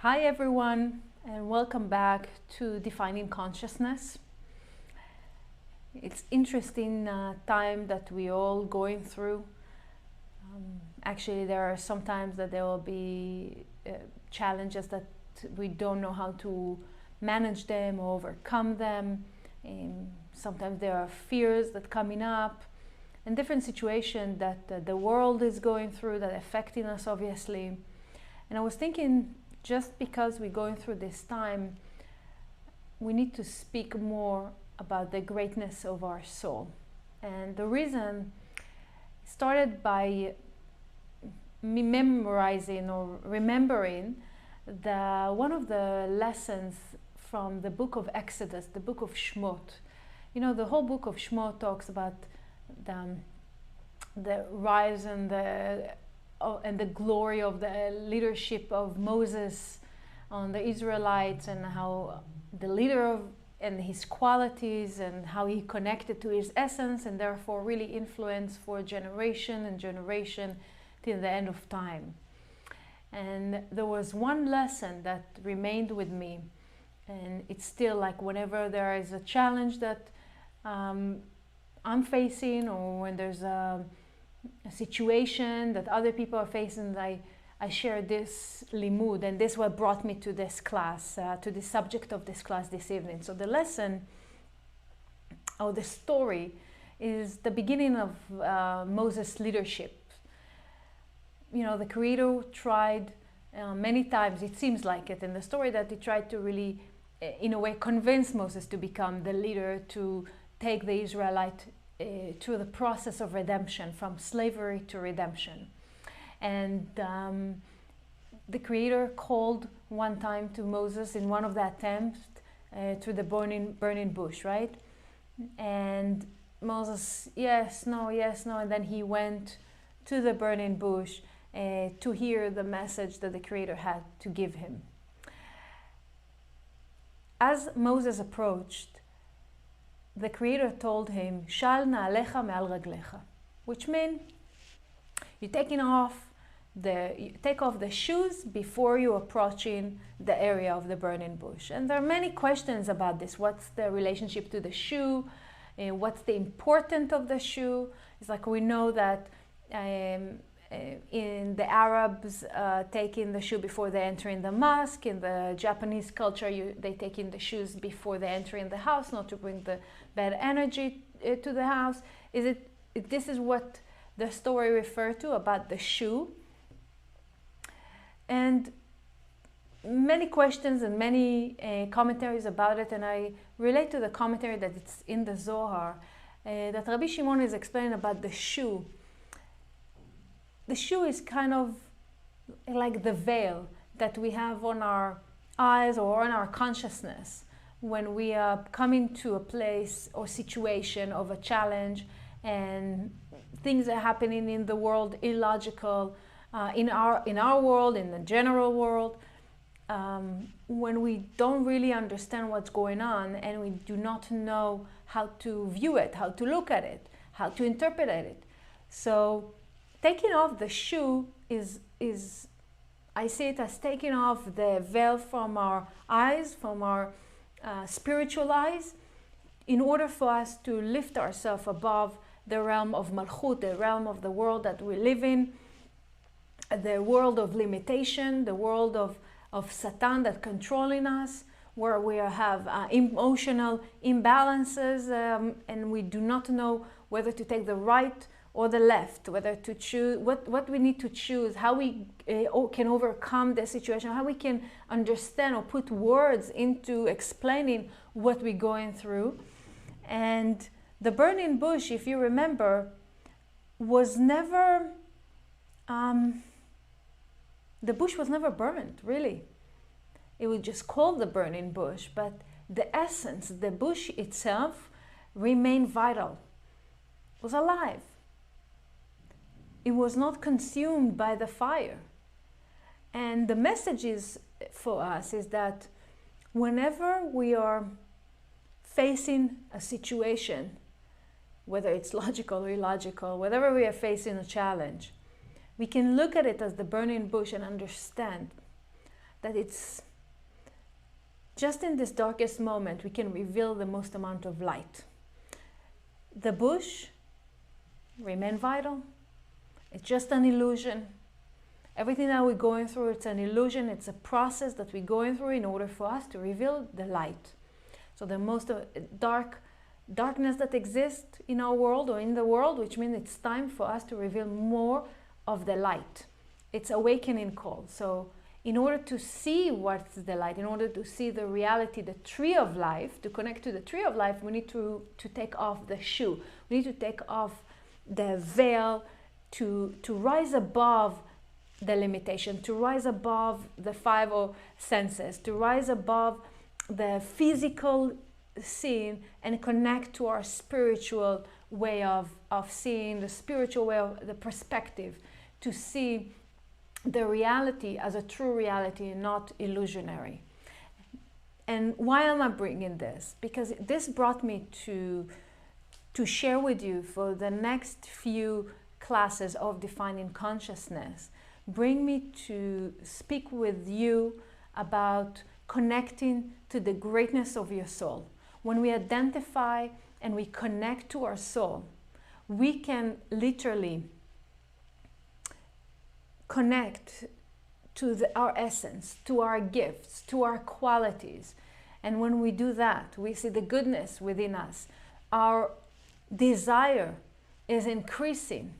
Hi everyone, and welcome back to Defining Consciousness. It's interesting time that we all going through. Actually, there are some times that there will be challenges that we don't know how to manage them or overcome them. Sometimes there are fears that coming up and different situations that the world is going through that are affecting us, obviously. And I was thinking, just because we're going through this time, we need to speak more about the greatness of our soul. And the reason started by me memorizing or remembering one of the lessons from the book of Exodus, the book of Shmot. You know, the whole book of Shmot talks about the rise and the glory of the leadership of Moses on the Israelites, and how the leader and his qualities and how he connected to his essence, and therefore really influenced for generation and generation till the end of time. And there was one lesson that remained with me, and it's still like whenever there is a challenge that I'm facing, or when there's a situation that other people are facing, I share this limud, and this is what brought me to this class, to the subject of this class this evening. So the lesson, or the story, is the beginning of Moses' leadership. You know, the Creator tried many times, it seems like it in the story, that he tried to really, in a way, convince Moses to become the leader, to take the Israelite through the process of redemption, from slavery to redemption. And the Creator called one time to Moses in one of the attempts to the burning bush, right? And Moses, yes, no, and then he went to the burning bush to hear the message that the Creator had to give him. As Moses approached, the Creator told him, Shal na'alecha me'al raglecha, which means you take off the shoes before you approaching the area of the burning bush. And there are many questions about this. What's the relationship to the shoe? What's the importance of the shoe? It's like we know that in the Arabs taking the shoe before they enter in the mosque. In the Japanese culture, they take in the shoes before they enter in the house, not to bring the bad energy to the house. This is what the story referred to about the shoe. And many questions and many commentaries about it, and I relate to the commentary that it's in the Zohar, that Rabbi Shimon is explaining about the shoe. The shoe is kind of like the veil that we have on our eyes or on our consciousness when we are coming to a place or situation of a challenge, and things are happening in the world, illogical, in our world, in the general world, when we don't really understand what's going on, and we do not know how to view it, how to look at it, how to interpret it. So taking off the shoe is I see it as taking off the veil from our eyes, from our spiritual eyes, in order for us to lift ourselves above the realm of Malchut, the realm of the world that we live in, the world of limitation, the world of Satan that controlling us, where we have emotional imbalances, and we do not know whether to take the right or the left, whether to choose, what we need to choose, how we can overcome the situation, how we can understand or put words into explaining what we're going through. And the burning bush, if you remember, was never, the bush was never burned, really. It was just called the burning bush, but the essence, the bush itself, remained vital, was alive. It was not consumed by the fire. And the message is for us is that whenever we are facing a situation, whether it's logical or illogical, whenever we are facing a challenge, we can look at it as the burning bush and understand that it's just in this darkest moment we can reveal the most amount of light. The bush remain vital. It's just an illusion. Everything that we're going through, it's an illusion. It's a process that we're going through in order for us to reveal the light. So the most darkness that exists in our world or in the world, which means it's time for us to reveal more of the light. It's awakening call. So in order to see what's the light, in order to see the reality, the tree of life, to connect to the tree of life, we need to take off the shoe. We need to take off the veil, to rise above the limitation, to rise above the five senses, to rise above the physical seeing and connect to our spiritual way of seeing, the spiritual way of the perspective, to see the reality as a true reality and not illusionary. And why am I bringing this? Because this brought me to share with you for the next few classes of Defining Consciousness, bring me to speak with you about connecting to the greatness of your soul. When we identify and we connect to our soul, we can literally connect to our essence, to our gifts, to our qualities. And when we do that, we see the goodness within us. Our desire is increasing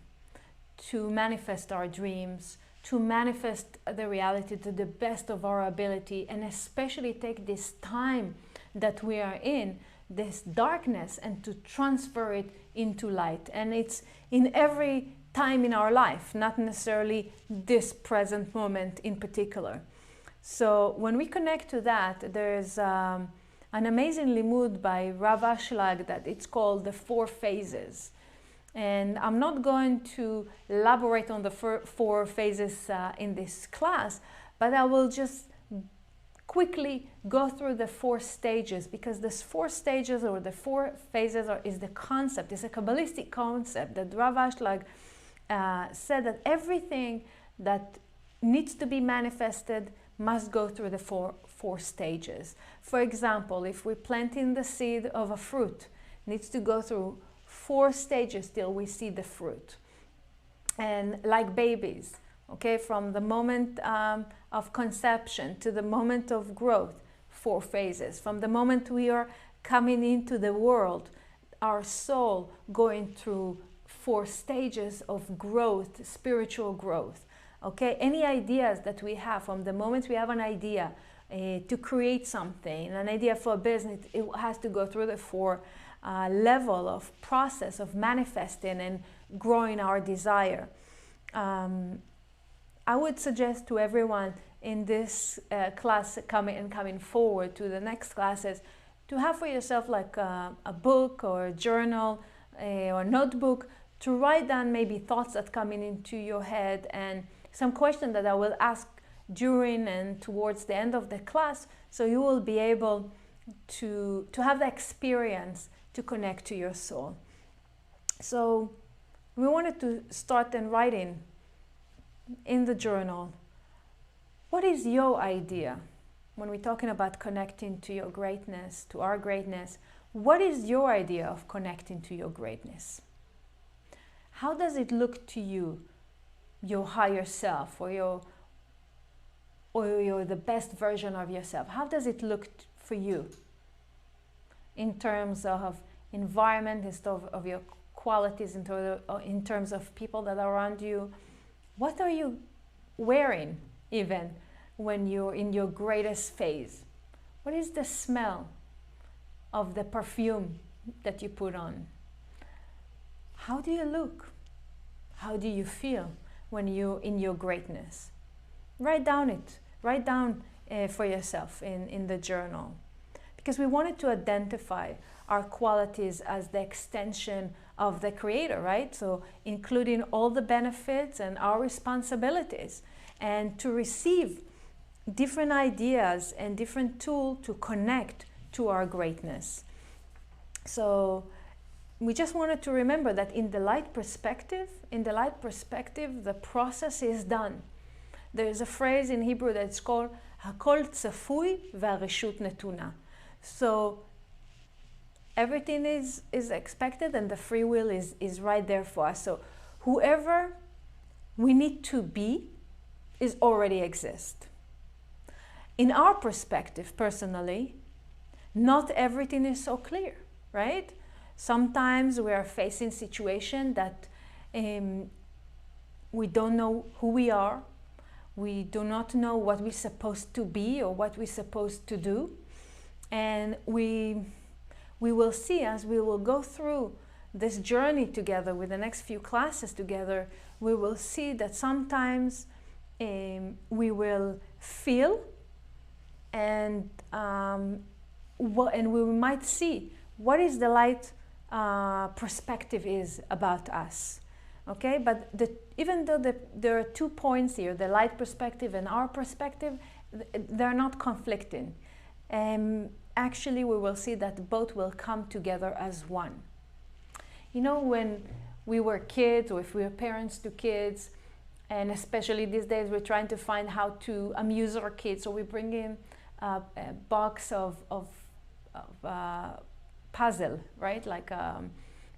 to manifest our dreams, to manifest the reality to the best of our ability, and especially take this time that we are in, this darkness, and to transfer it into light. And it's in every time in our life, not necessarily this present moment in particular. So when we connect to that, there's an amazing limud by Rav Ashlag that it's called the 4 phases. And I'm not going to elaborate on the 4 phases in this class, but I will just quickly go through the 4 stages, because this 4 stages or the 4 phases is the concept. It's a Kabbalistic concept that Rav Ashlag said that everything that needs to be manifested must go through the four stages. For example, if we're planting the seed of a fruit, it needs to go through 4 stages till we see the fruit. And like babies, okay, from the moment of conception to the moment of growth, 4 phases. From the moment we are coming into the world, our soul going through 4 stages of growth, spiritual growth. Okay, any ideas that we have, from the moment we have an idea to create something, an idea for a business, it has to go through the 4 level of process of manifesting and growing our desire. I would suggest to everyone in this class coming forward to the next classes to have for yourself like a book or a journal or notebook to write down maybe thoughts that coming into your head and some questions that I will ask during and towards the end of the class, so you will be able to have the experience to connect to your soul. So we wanted to start in writing in the journal, what is your idea when we're talking about connecting to your greatness, to our greatness? What is your idea of connecting to your greatness? How does it look to you, your higher self, or the best version of yourself? How does it look for you in terms of environment, instead of your qualities, in terms of people that are around you? What are you wearing even when you're in your greatest phase? What is the smell of the perfume that you put on? How do you look? How do you feel when you're in your greatness? Write down for yourself in the journal, because we wanted to identify our qualities as the extension of the Creator, right? So including all the benefits and our responsibilities, and to receive different ideas and different tools to connect to our greatness. So we just wanted to remember that in the light perspective, the process is done. There is a phrase in Hebrew that's called הכל צפוי והרשות נתונה. So everything is expected and the free will is right there for us. So whoever we need to be is already exist. In our perspective, personally, not everything is so clear, right? Sometimes we are facing situations that we don't know who we are. We do not know what we're supposed to be or what we're supposed to do. And we will see, as we will go through this journey together with the next few classes together, we will see that sometimes we will feel and we might see what is the light perspective is about us. Okay, but even though there are 2 points here, the light perspective and our perspective, they're not conflicting. Actually, we will see that both will come together as one. You know, when we were kids, or if we were parents to kids, and especially these days, we're trying to find how to amuse our kids. So we bring in a box of puzzle, right? Like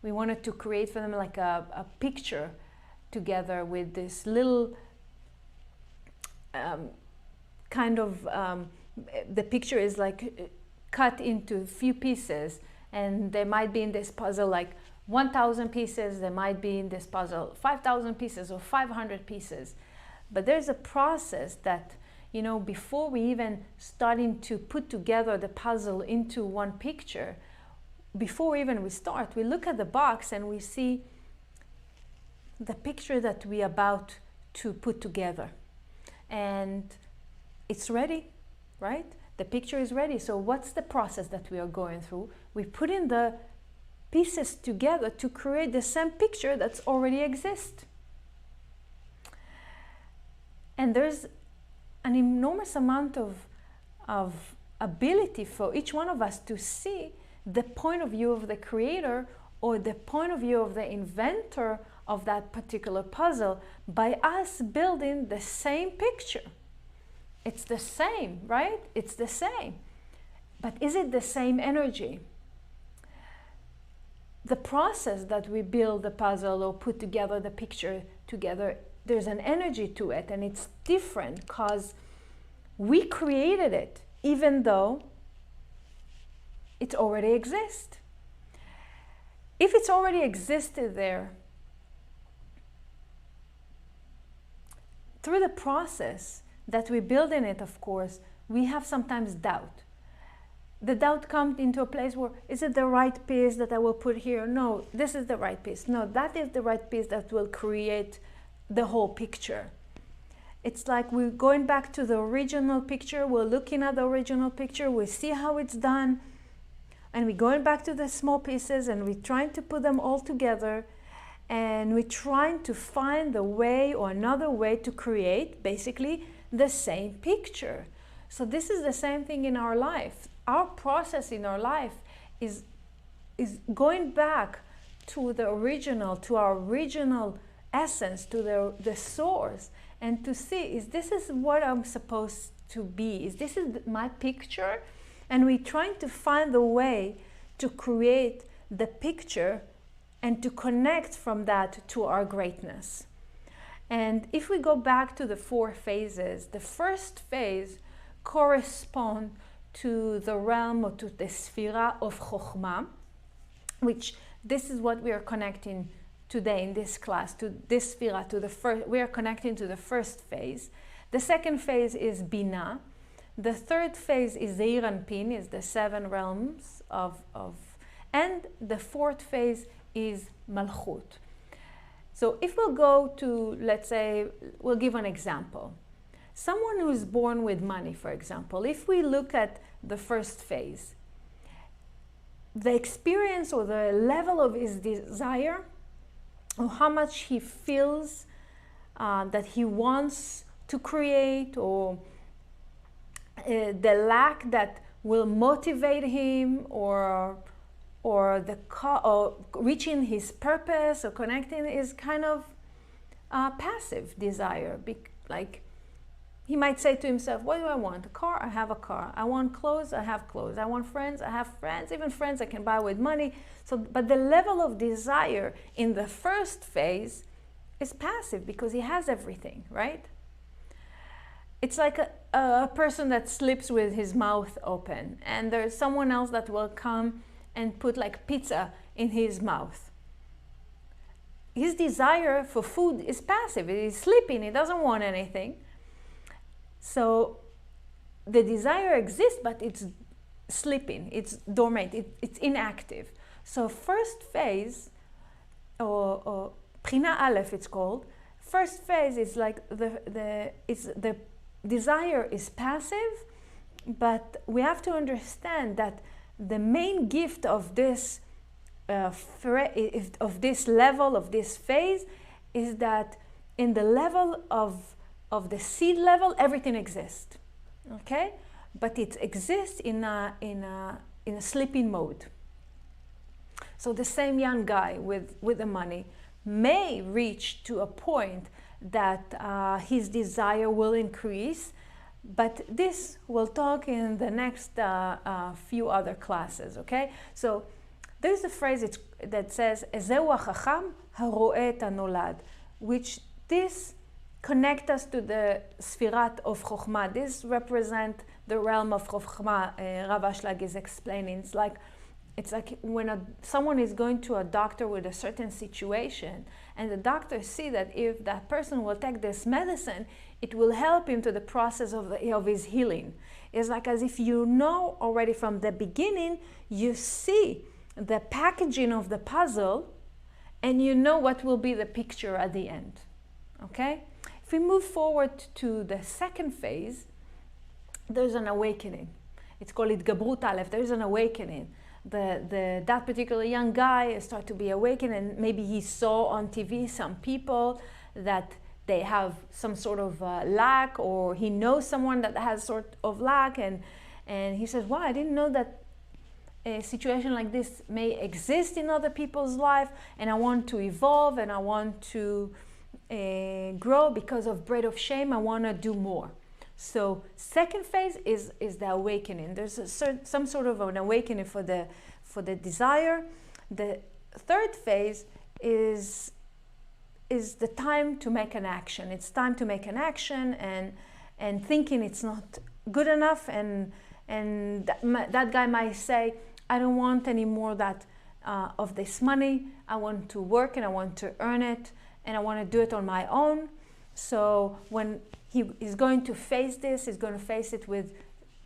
we wanted to create for them like a picture together with this little the picture is like cut into a few pieces, and they might be in this puzzle like 1,000 pieces, they might be in this puzzle 5,000 pieces or 500 pieces. But there's a process that, you know, before we even starting to put together the puzzle into one picture, before even we start, we look at the box and we see the picture that we're about to put together. And it's ready, right? The picture is ready. So what's the process that we are going through? We put in the pieces together to create the same picture that's already exists. And there's an enormous amount of ability for each one of us to see the point of view of the creator or the point of view of the inventor of that particular puzzle by us building the same picture. It's the same, right? It's the same. But is it the same energy? The process that we build the puzzle or put together the picture together, there's an energy to it, and it's different because we created it, even though it already exists. If it's already existed there, through the process that we build in it, of course, we have sometimes doubt. The doubt comes into a place where, is it the right piece that I will put here? No, this is the right piece. No, that is the right piece that will create the whole picture. It's like we're going back to the original picture, we're looking at the original picture, we see how it's done, and we're going back to the small pieces and we're trying to put them all together, and we're trying to find the way or another way to create basically the same picture. So this is the same thing in our life. Our process in our life is going back to the original, to our original essence, to the source, and to see, is this is what I'm supposed to be? Is this is my picture? And we're trying to find the way to create the picture and to connect from that to our greatness. And if we go back to the 4 phases, the first phase corresponds to the realm or to the Sphira of Chokhmah, which this is what we are connecting today in this class, to this Sphira, to the first, we are connecting to the first phase. The second phase is Binah. The third phase is Zeir Anpin, is the 7 realms and the fourth phase is Malchut. So if we'll go to, let's say, we'll give an example. Someone who's born with money, for example, if we look at the first phase, the experience or the level of his desire, or how much he feels that he wants to create, or the lack that will motivate him, or reaching his purpose or connecting, is kind of passive desire. Like he might say to himself, what do I want? A car? I have a car. I want clothes? I have clothes. I want friends? I have friends. Even friends I can buy with money. So, but the level of desire in the first phase is passive because he has everything, right? It's like a person that sleeps with his mouth open, and there's someone else that will come and put like pizza in his mouth. His desire for food is passive. He's sleeping. He doesn't want anything. So the desire exists, but it's sleeping, it's dormant, it's inactive. So first phase, or Bchina Aleph it's called, first phase is like the desire is passive, but we have to understand that the main gift of this level, of this phase, is that in the level of the seed level, everything exists, okay? But it exists in a sleeping mode. So the same young guy with the money may reach to a point that his desire will increase, but this we'll talk in the next few other classes, okay? So there's a phrase that says, "Ezeu hachacham haro'eh et hanolad," which this connect us to the Sfirat of Chokhmah. This represents the realm of Chokhmah. Rav Ashlag is explaining. It's like when someone is going to a doctor with a certain situation, and the doctor see that if that person will take this medicine, it will help him to the process of his healing. It's like as if you know already from the beginning, you see the packaging of the puzzle, and you know what will be the picture at the end. Okay? If we move forward to the second phase, there's an awakening. It's called Itgabrut Aleph. There's an awakening. That particular young guy starts to be awakened, and maybe he saw on TV some people that they have some sort of lack, or he knows someone that has sort of lack, and he says, wow, I didn't know that a situation like this may exist in other people's life, and I want to evolve, and I want to grow because of bread of shame. I want to do more. So second phase is the awakening. There's some sort of an awakening for the desire. The third phase is the time to make an action. It's time to make an action, and thinking it's not good enough, and that guy might say, I don't want any more of this money. I want to work, and I want to earn it, and I want to do it on my own. So when he is going to face this, he's going to face it with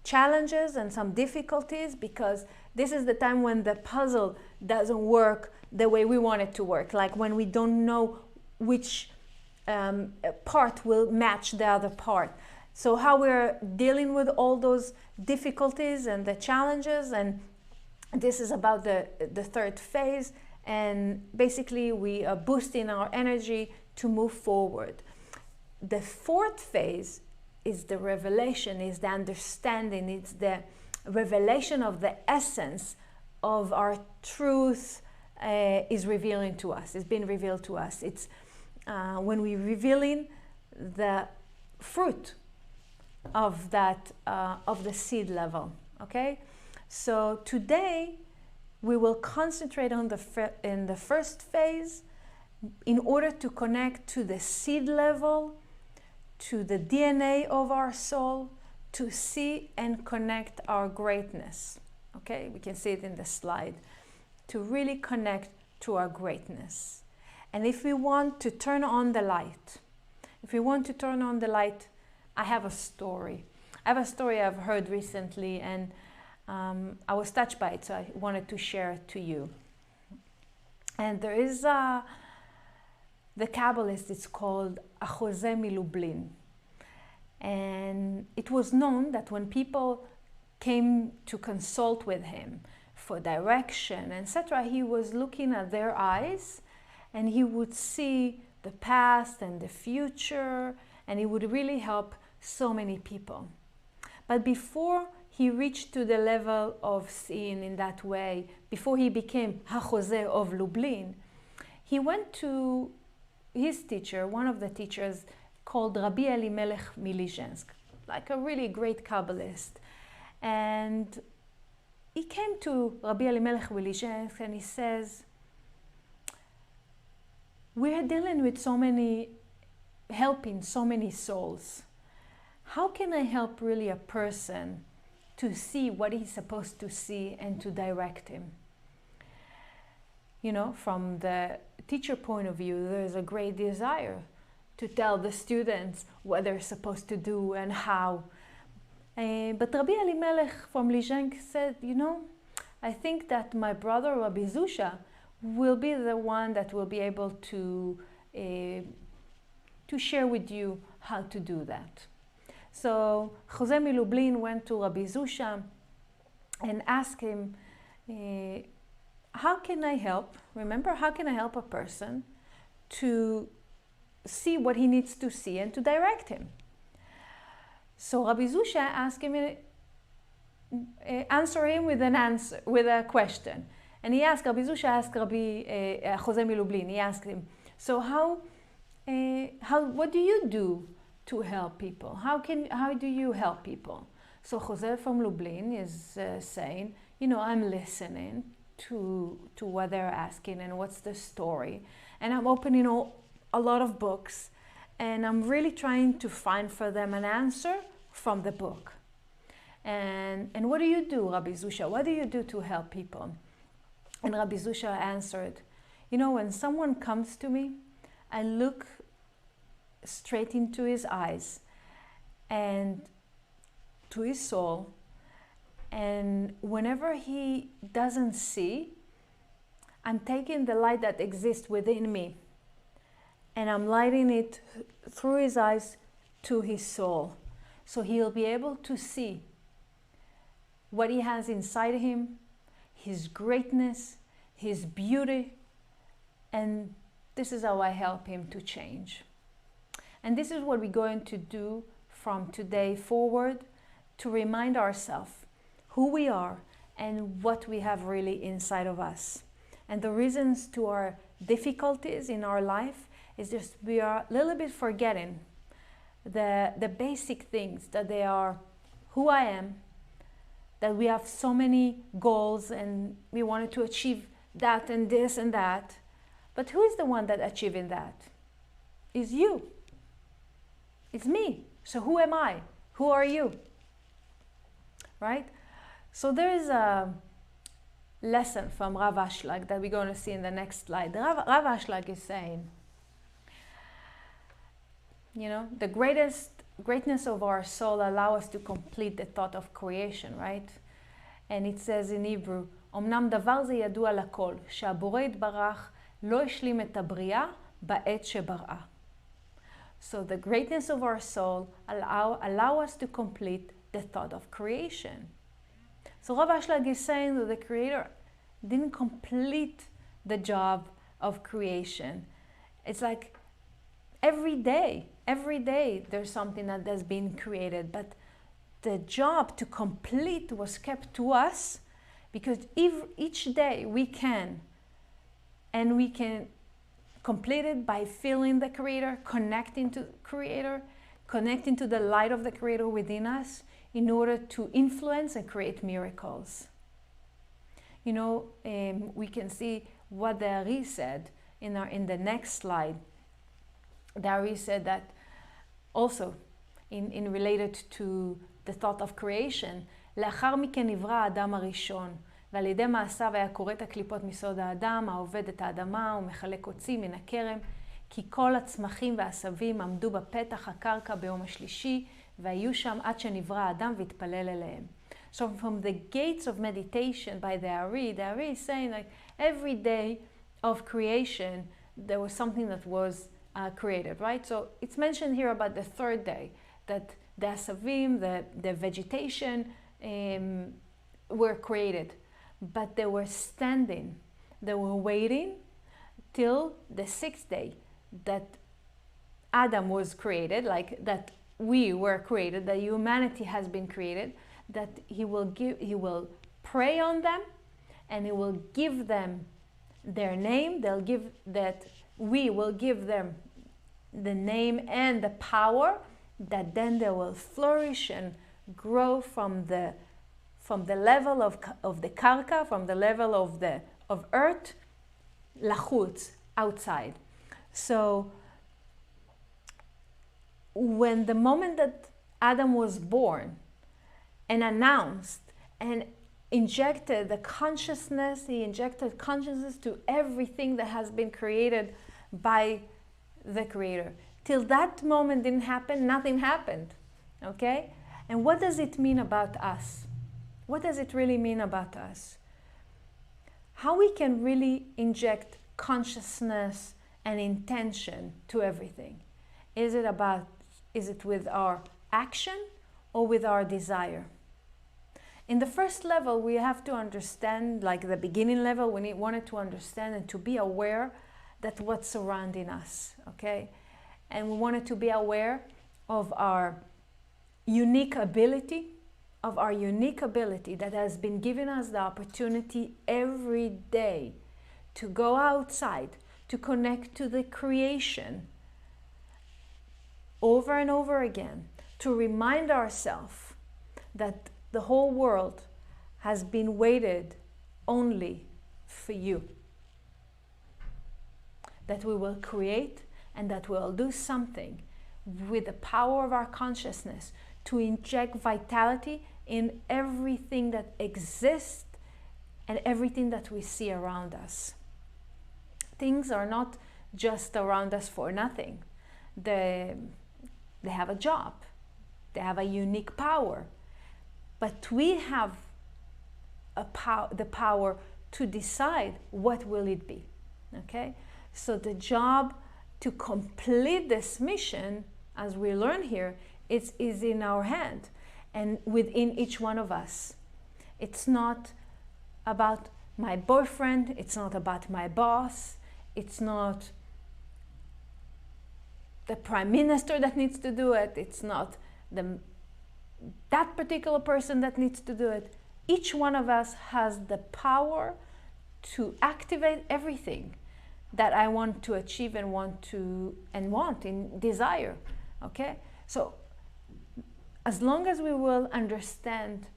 challenges and some difficulties, because this is the time when the puzzle doesn't work the way we want it to work, like when we don't know which part will match the other part. So how we're dealing with all those difficulties and the challenges, and this is about the third phase, and basically we are boosting our energy to move forward. The fourth phase is the revelation, is the understanding, it's the revelation of the essence of our truth is revealing to us, it's been revealed to us. It's when we're revealing the fruit of that, of the seed level, okay? So today we will concentrate on in the first phase in order to connect to the seed level, to the DNA of our soul, to see and connect our greatness. Okay, we can see it in the slide. To really connect to our greatness. And if we want to turn on the light, I have a story. I have a story I've heard recently, and I was touched by it, so I wanted to share it to you. And there is the Kabbalist, it's called Achose Milublin. And it was known that when people came to consult with him for direction, etc., he was looking at their eyes, and he would see the past and the future, and he would really help so many people. But before he reached to the level of seeing in that way, before he became Achose of Lublin, he went to his teacher, one of the teachers, called Rabbi Elimelech Milizhensk, like a really great Kabbalist. And he came to Rabbi Elimelech Milizhensk and he says, we are dealing with helping so many souls. How can I help really a person to see what he's supposed to see and to direct him? You know, from the teacher point of view, there's a great desire to tell the students what they're supposed to do and how. But Rabbi Elimelech from Lizhensk said, you know, I think that my brother Rabbi Zusha will be the one that will be able to share with you how to do that. So Jose Milublin went to Rabbi Zusha and asked him, how can I help? Remember, how can I help a person to see what he needs to see and to direct him? So Rabbi Zusha asked him, answer him with a question. And Rabbi Zusha asked Jose Milublin, he asked him, so what do you do to help people? How do you help people? So Jose from Lublin is saying, you know, I'm listening to what they're asking and what's the story. And I'm opening a lot of books and I'm really trying to find for them an answer from the book. And what do you do, Rabbi Zusha? What do you do to help people? And Rabbi Zusha answered, you know, when someone comes to me, I look straight into his eyes and to his soul, and whenever he doesn't see, I'm taking the light that exists within me and I'm lighting it through his eyes to his soul, so he'll be able to see what he has inside him, his greatness, his beauty, and this is how I help him to change. And this is what we're going to do from today forward, to remind ourselves who we are and what we have really inside of us. And the reasons to our difficulties in our life is just we are a little bit forgetting the basic things, that they are who I am, that we have so many goals and we wanted to achieve that and this and that. But who is the one that achieving that? Is you. It's me. So who am I? Who are you? Right? So there is a lesson from Rav Ashlag that we're going to see in the next slide. Rav Ashlag is saying, you know, the greatness of our soul allow us to complete the thought of creation, right? And it says in Hebrew, אמנם דבר זה ידוע לכל, שהבורא יתברך לא השלים את הבריאה בעת שבראה. So the greatness of our soul allow us to complete the thought of creation. So Rav Ashlag is saying that the Creator didn't complete the job of creation. It's like every day there's something that has been created, but the job to complete was kept to us, because each day we can complete it by feeling the Creator, connecting to the Creator, connecting to the light of the Creator within us, in order to influence and create miracles. You know, we can see what the Ari said in the next slide. The Ari said that also in related to the thought of creation, לאחר מכן נברא האדם הראשון, ועל ידי מעשיו היה כורת הקליפות מסוד האדם, העובד את האדמה ומחלק קוצים מן הכרם, כי כל הצמחים והעשבים עמדו בפתח הקרקע ביום השלישי, והיו שם עד שנברא האדם והתפלל אליהם. So from the gates of meditation by the Ari is saying, like, every day of creation there was something that was created, right? So it's mentioned here about the third day, that the asavim, the vegetation were created, but they were standing, they were waiting till the sixth day that Adam was created, like that we were created, that humanity has been created, that he will pray on them and he will give them their name. We will give them the name and the power, that then they will flourish and grow from the level of the karka, from the level of earth, lachutz, outside. So when the moment that Adam was born and announced and injected the consciousness, he injected consciousness to everything that has been created by the Creator. Till that moment didn't happen, nothing happened, okay? And what does it mean about us? What does it really mean about us? How we can really inject consciousness and intention to everything? Is it with our action or with our desire? In the first level, we have to understand, like the beginning level, we wanted to understand and to be aware that what's surrounding us, okay? And we wanted to be aware of our unique ability, that has been given us the opportunity every day to go outside, to connect to the creation over and over again, to remind ourselves that the whole world has been waited only for you. That we will create and that we will do something with the power of our consciousness to inject vitality in everything that exists and everything that we see around us. Things are not just around us for nothing. They have a job. They have a unique power. But we have the power to decide what will it be. Okay? So the job to complete this mission, as we learn here, is in our hand and within each one of us. It's not about my boyfriend, it's not about my boss, it's not the prime minister that needs to do it, it's not that particular person that needs to do it. Each one of us has the power to activate everything that I want to achieve and want in desire. Okay? So as long as we will understand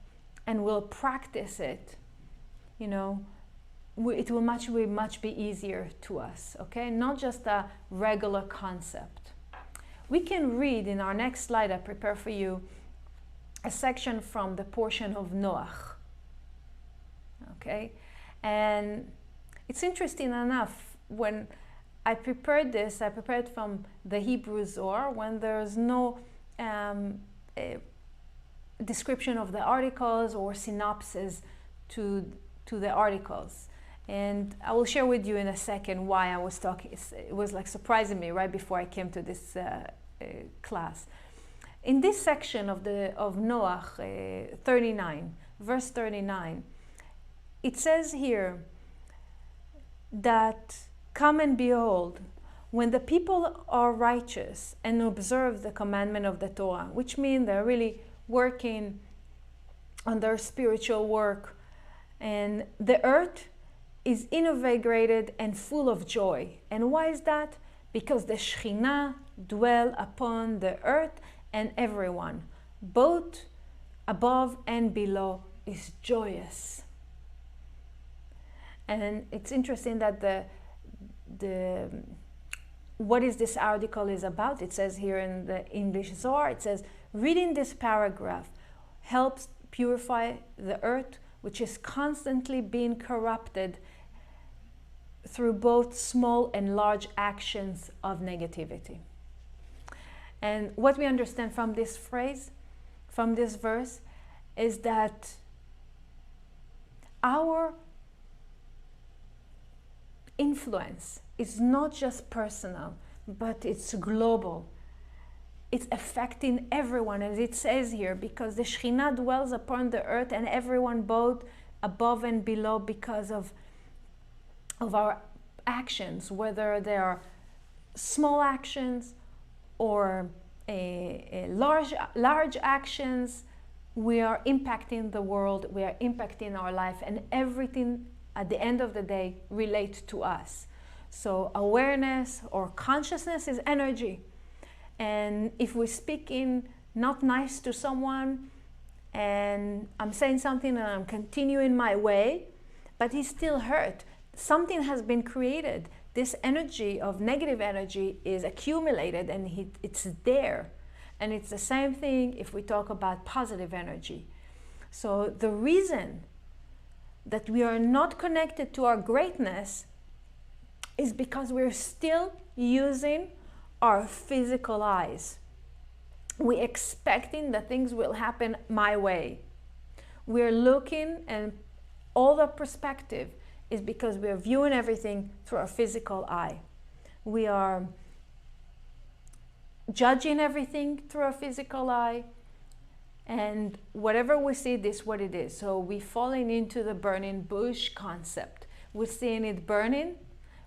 and will practice it, you know, it will much be easier to us. Okay? Not just a regular concept. We can read in our next slide I prepare for you a section from the portion of Noach. Okay? And it's interesting enough, when I prepared this, I prepared from the Hebrew Zohar, when there's no description of the articles or synopsis to the articles. And I will share with you in a second why I was talking. It was like surprising me right before I came to this class. In this section of Noach 39, verse 39, it says here that, "Come and behold, when the people are righteous and observe the commandment of the Torah," which means they're really working on their spiritual work, and the earth is invigorated and full of joy. And why is that? Because the Shekhinah dwell upon the earth, and everyone, both above and below, is joyous. And it's interesting that what is this article is about. It says here in the English Zohar, it says, reading this paragraph helps purify the earth, which is constantly being corrupted through both small and large actions of negativity. And what we understand from this phrase, from this verse, is that our influence is not just personal, but it's global. It's affecting everyone, as it says here, because the Shekhinah dwells upon the earth and everyone both above and below because of our actions, whether they are small actions or large actions. We are impacting the world, we are impacting our life, and everything at the end of the day relates to us. So awareness or consciousness is energy. And if we're speaking not nice to someone, and I'm saying something and I'm continuing my way, but he's still hurt, something has been created. This energy of negative energy is accumulated, and it's there. And it's the same thing if we talk about positive energy. So the reason that we are not connected to our greatness is because we're still using our physical eyes. We're expecting that things will happen my way. We're looking, and all the perspective is because we're viewing everything through our physical eye. We are judging everything through our physical eye, and whatever we see, this is what it is. So we're falling into the burning bush concept. We're seeing it burning.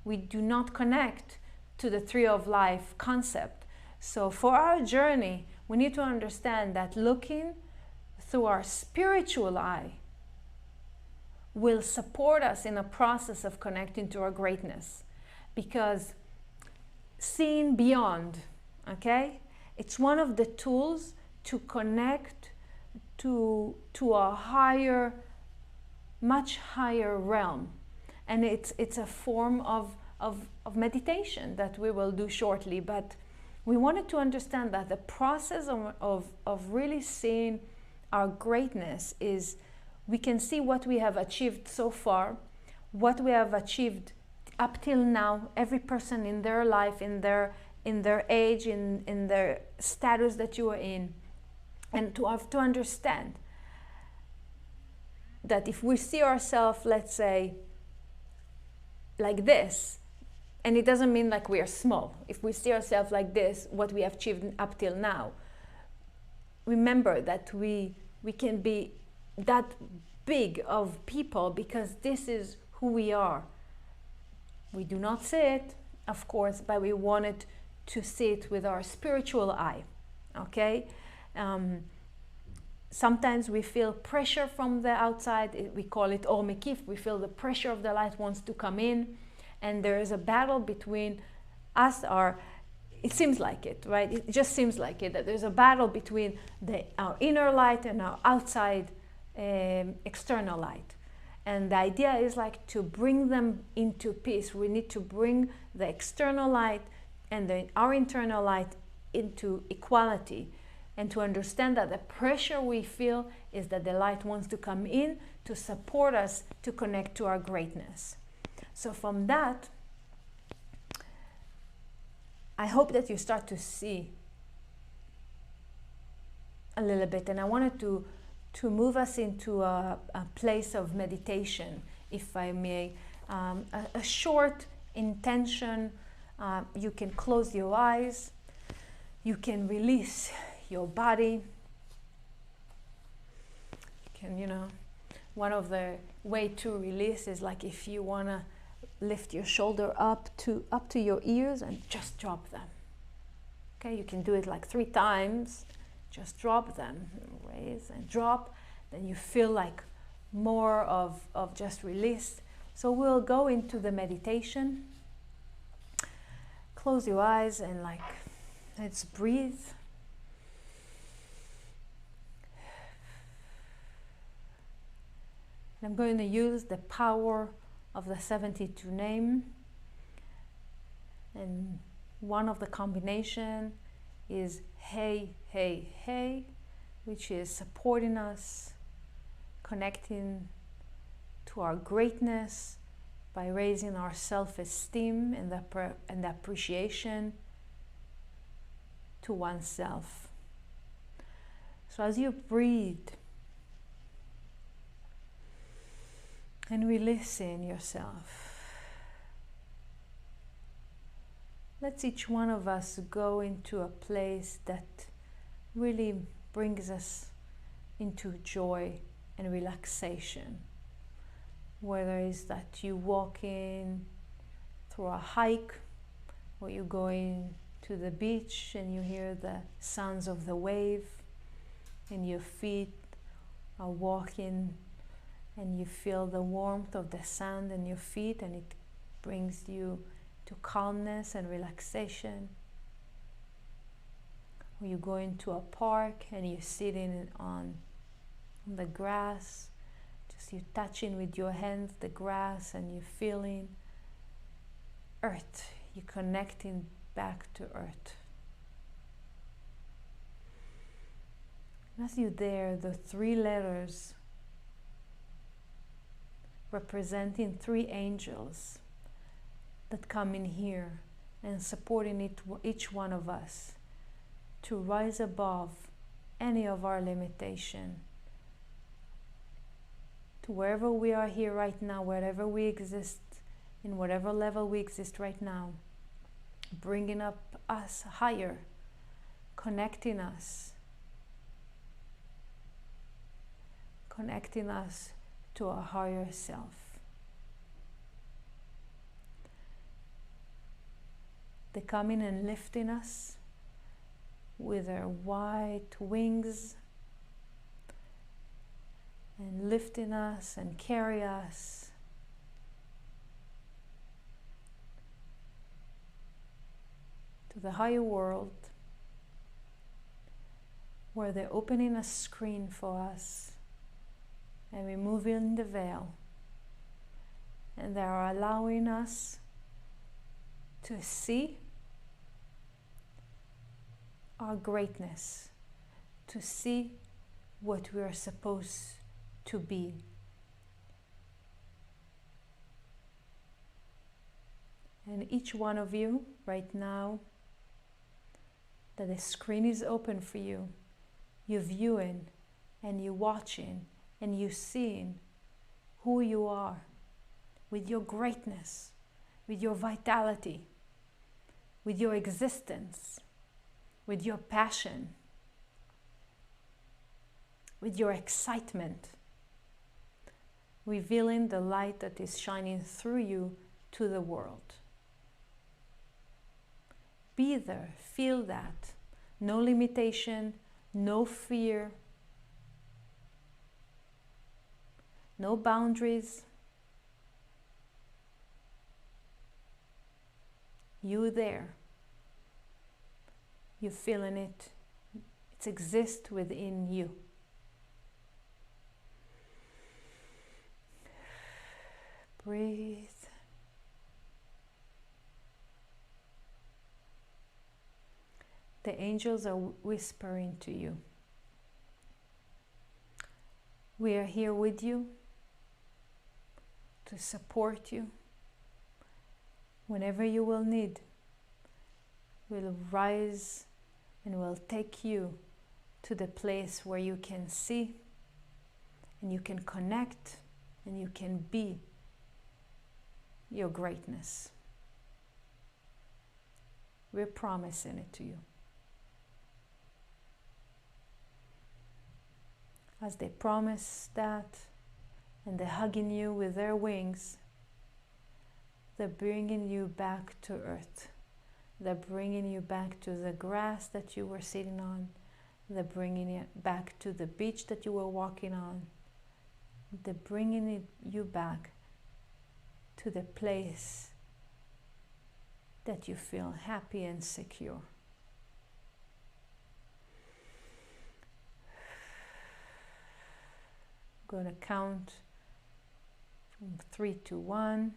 We do not connect to the tree of life concept. So for our journey, we need to understand that looking through our spiritual eye will support us in a process of connecting to our greatness. Because seeing beyond, okay, it's one of the tools to connect to a higher, much higher realm. And it's a form of meditation that we will do shortly. But we wanted to understand that the process of really seeing our greatness is, we can see what we have achieved so far, what we have achieved up till now, every person in their life, in their age, in their status that you are in. And to have to understand that if we see ourselves, let's say, like this, and it doesn't mean like we are small. If we see ourselves like this, what we have achieved up till now, remember that we can be that big of people because this is who we are. We do not see it, of course, but we wanted to see it with our spiritual eye, okay? Sometimes we feel pressure from the outside. We call it Or Mekif. We feel the pressure of the light wants to come in, and there is a battle between us, it seems like it, right? It just seems like it, that there's a battle between our inner light and our outside external light. And the idea is like to bring them into peace. We need to bring the external light and our internal light into equality, and to understand that the pressure we feel is that the light wants to come in to support us to connect to our greatness. So from that, I hope that you start to see a little bit, and I wanted to move us into a place of meditation, if I may. A short intention. You can close your eyes. You can release your body. You can, one of the way to release is like if you want to lift your shoulder up to your ears and just drop them. Okay, you can do it like 3 times. Just drop them, raise and drop. Then you feel like more of just release. So we'll go into the meditation. Close your eyes and let's breathe. I'm going to use the power of the 72 name. And one of the combination is Hey, Hey, Hey, which is supporting us, connecting to our greatness by raising our self-esteem and the appreciation to oneself. So as you breathe and release in yourself, let's each one of us go into a place that really brings us into joy and relaxation. Whether it's that you walking through a hike, or you're going to the beach and you hear the sounds of the wave, and your feet are walking and you feel the warmth of the sand in your feet, and it brings you to calmness and relaxation. or you go into a park and you're sitting on the grass, just you touching with your hands the grass and you're feeling earth, you're connecting back to earth. And as you're there, the 3 letters representing 3 angels that come in here and supporting each one of us to rise above any of our limitation, to wherever we are here right now, wherever we exist, in whatever level we exist right now, bringing up us higher, connecting us to a higher self. They come in and lifting us with their white wings and lifting us and carry us to the higher world, where they're opening a screen for us and removing the veil, and they are allowing us to see our greatness, to see what we are supposed to be. And each one of you right now, that the screen is open for you, you're viewing and you're watching and you're seeing who you are with your greatness, with your vitality, with your existence, with your passion, with your excitement, revealing the light that is shining through you to the world. Be there, feel that. No limitation, no fear, no boundaries. You there. You're feeling it. It exists within you. Breathe. The angels are whispering to you. We are here with you to support you. Whenever you will need, we'll rise and we'll take you to the place where you can see and you can connect and you can be your greatness. We're promising it to you. As they promise that and they're hugging you with their wings, they're bringing you back to earth. They're bringing you back to the grass that you were sitting on. They're bringing you back to the beach that you were walking on. They're bringing you back to the place that you feel happy and secure. I'm going to count from 3 to 1.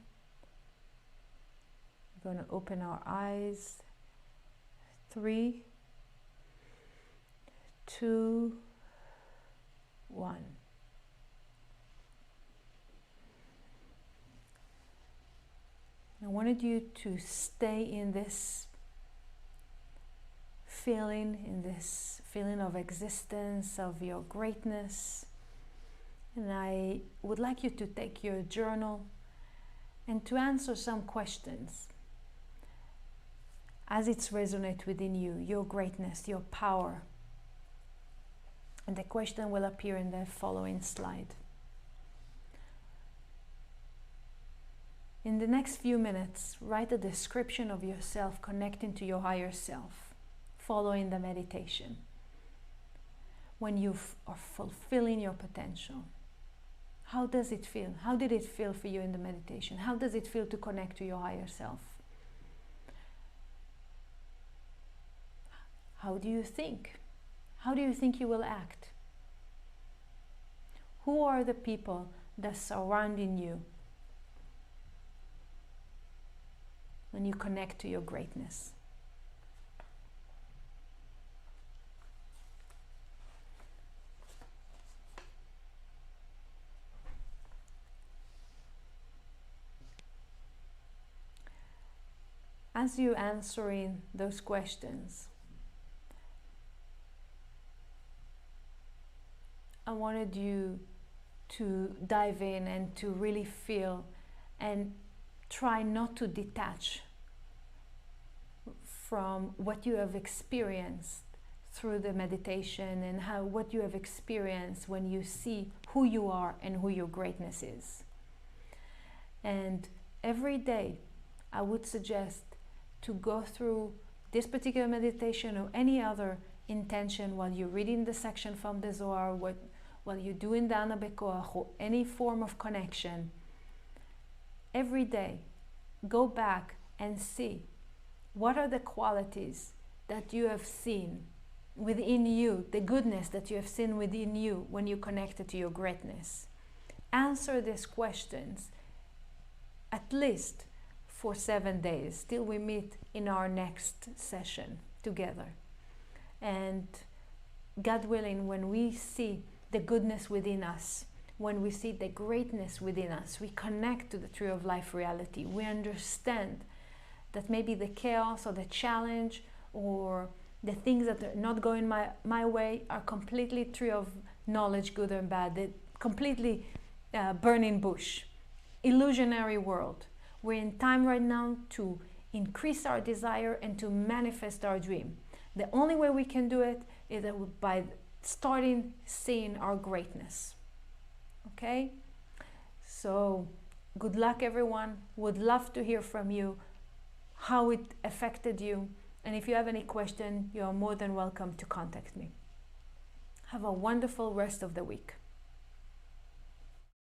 We're going to open our eyes. 3, 2, 1. I wanted you to stay in this feeling of existence, of your greatness. And I would like you to take your journal and to answer some questions as it's resonate within you, your greatness, your power. And the question will appear in the following slide. In the next few minutes, write a description of yourself connecting to your higher self, following the meditation. When you are fulfilling your potential, how does it feel? How did it feel for you in the meditation? How does it feel to connect to your higher self? How do you think? How do you think you will act? Who are the people that surrounding you when you connect to your greatness? As you answering those questions, I wanted you to dive in and to really feel and try not to detach from what you have experienced through the meditation and what you have experienced when you see who you are and who your greatness is. And every day I would suggest to go through this particular meditation or any other intention while you're reading the section from the Zohar, while you're doing the Ana Bekoach or any form of connection. Every day, go back and see what are the qualities that you have seen within you, the goodness that you have seen within you when you connected to your greatness. Answer these questions at least for 7 days till we meet in our next session together. And God willing, when we see the goodness within us, when we see the greatness within us, we connect to the Tree of Life reality. We understand that maybe the chaos or the challenge or the things that are not going my way are completely Tree of Knowledge, good and bad, the completely burning bush, illusionary world. We're in time right now to increase our desire and to manifest our dream. The only way we can do it is by starting seeing our greatness. Okay? So, good luck everyone. Would love to hear from you, how it affected you. And if you have any question, you are more than welcome to contact me. Have a wonderful rest of the week.